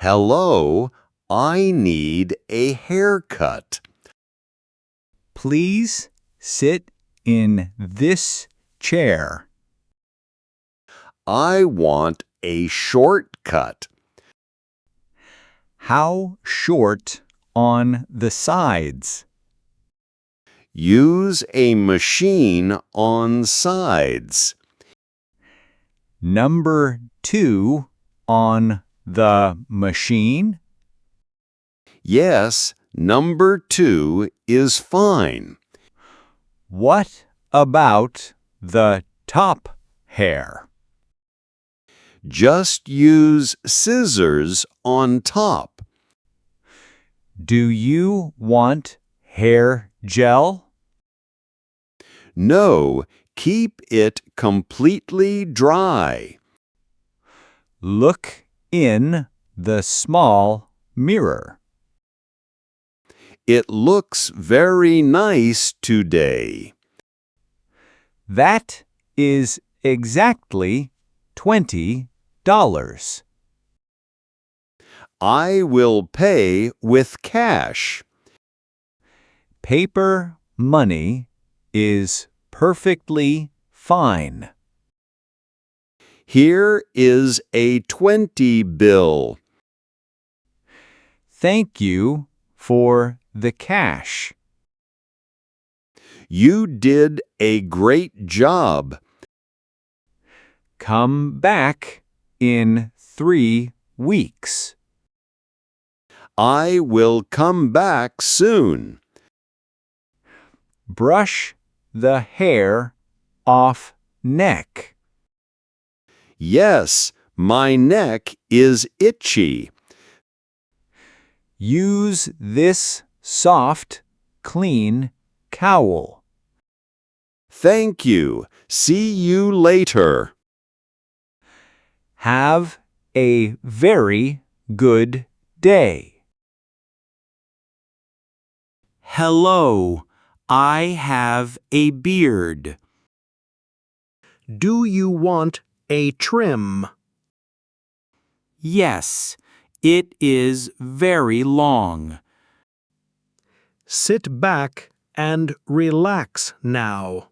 Hello, I need a haircut. Please sit in this chair. I want a shortcut. How short on the sides? Use a machine on sides. Number 2 on the machine? Yes, number 2 is fine. What about the top hair? Just use scissors on top. Do you want hair gel? No, keep it completely dry. Look in the small mirror. It looks very nice today. That is exactly $20. I will pay with cash. Paper money is perfectly fine. Here is a 20 bill. Thank you for the cash. You did a great job. Come back in 3 weeks. I will come back soon. Brush the hair off neck. Yes, my neck is itchy. Use this soft, clean cowl. Thank you. See you later. Have a very good day. Hello, I have a beard. Do you want a trim? Yes, it is very long. Sit back and relax now.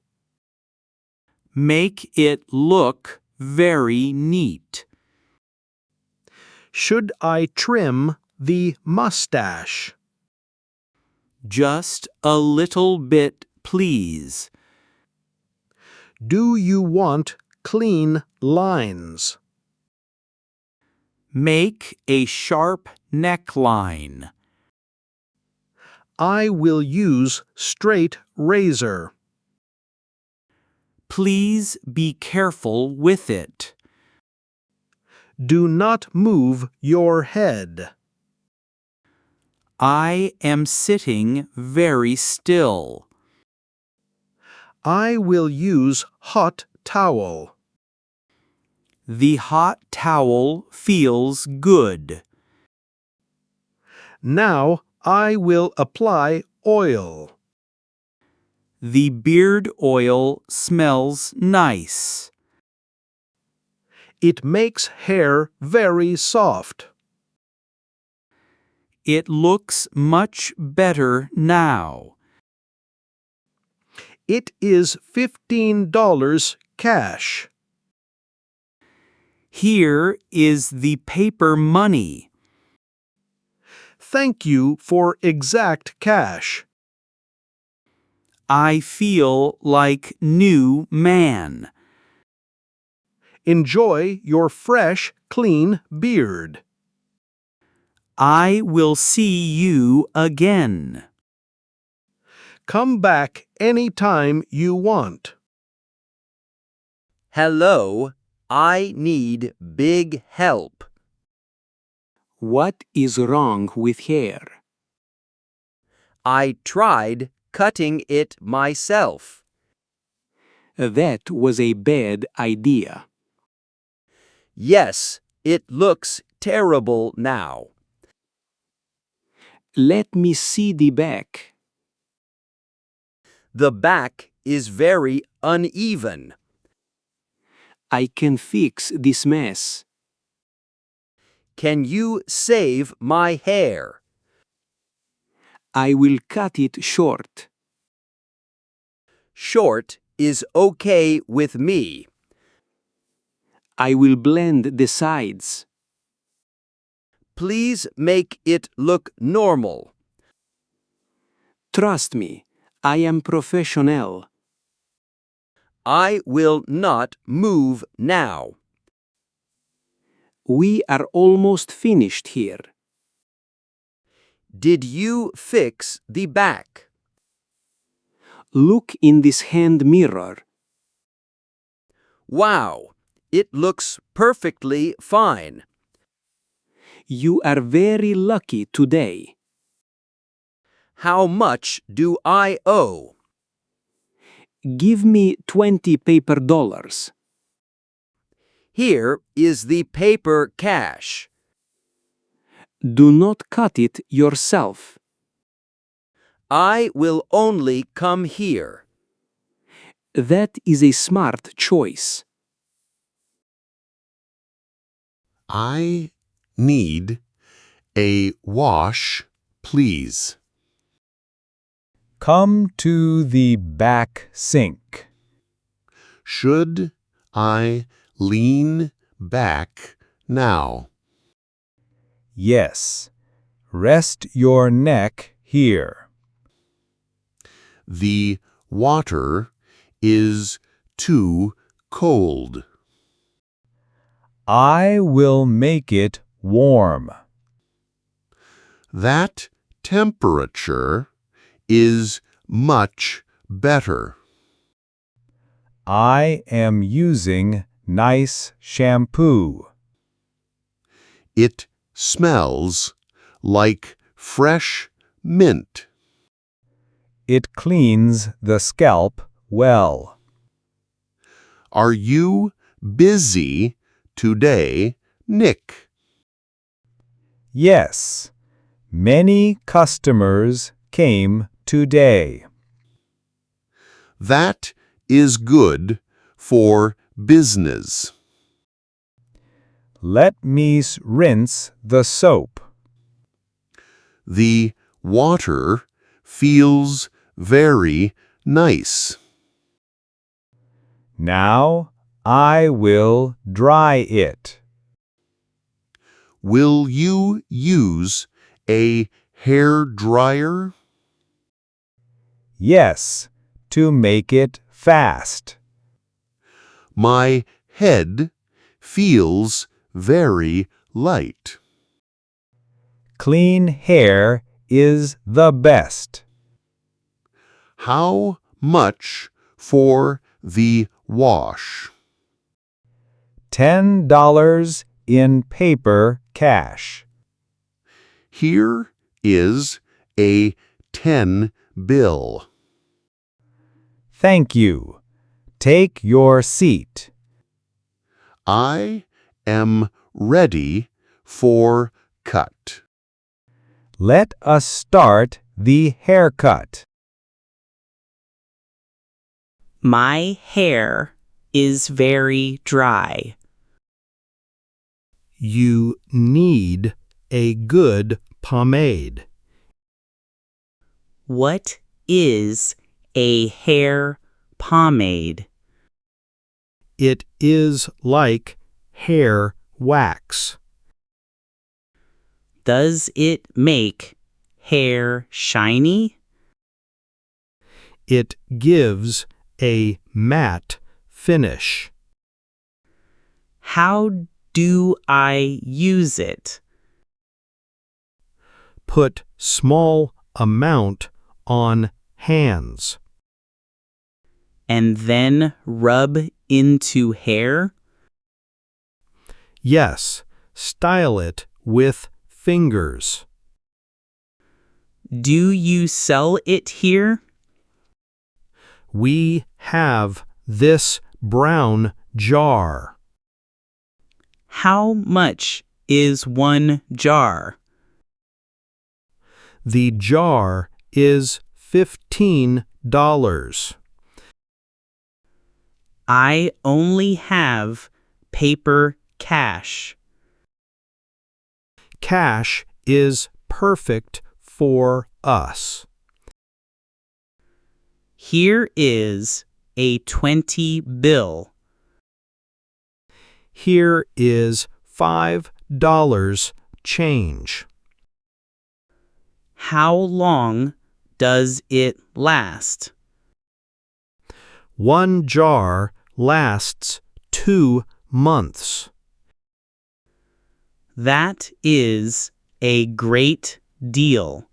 Make it look very neat. Should I trim the mustache? Just a little bit, please. Do you want clean lines? Make a sharp neckline. I will use straight razor. Please be careful with it. Do not move your head. I am sitting very still. I will use hot towel. The hot towel feels good. Now I will apply oil. The beard oil smells nice. It makes hair very soft. It looks much better now. It is $15 cash. Here is the paper money. Thank you for exact cash. I feel like new man. Enjoy your fresh, clean beard. I will see you again. Come back anytime you want. Hello, I need big help. What is wrong with hair? I tried cutting it myself. That was a bad idea. Yes, it looks terrible now. Let me see the back. The back is very uneven. I can fix this mess. can you save my hair? I will cut it short. Short is okay with me. I will blend the sides. Please make it look normal. Trust me, I am professional. I will not move now. We are almost finished here. Did you fix the back? Look in this hand mirror. Wow, it looks perfectly fine. You are very lucky today. How much do I owe? Give me 20 paper dollars. Here is the paper cash. Do not cut it yourself. I will only come here. That is a smart choice. I need a wash, please. Come to the back sink. Should I lean back now? Yes. Rest your neck here. The water is too cold. I will make it warm. That temperature is much better. I am using nice shampoo. It smells like fresh mint. It cleans the scalp well. Are you busy today, Nick? Yes, many customers came today. That is good for business. Let me rinse the soap. The water feels very nice. Now I will dry it. Will you use a hair dryer? Yes, to make it fast. My head feels very light. Clean hair is the best. How much for the wash? $10 in paper cash. Here is a 10 bill. Thank you. Take your seat. I am ready for cut. Let us start the haircut. My hair is very dry. You need a good pomade. What is a hair pomade? It is like hair wax. Does it make hair shiny? It gives a matte finish. How do I use it? Put small amount on hands. And then rub into hair? Yes, style it with fingers. Do you sell it here? We have this brown jar. How much is one jar? The jar is $15. I only have paper cash. cash is perfect for us. Here is a 20 bill. Here is $5 change. How long does it last? One jar lasts 2 months. That is a great deal.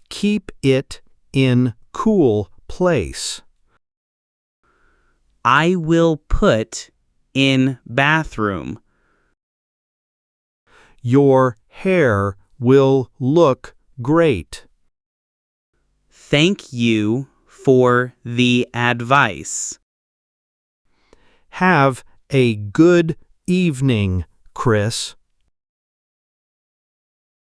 Keep it in cool place. I will put in bathroom. Your hair will look great. Thank you for the advice. Have a good evening, Chris.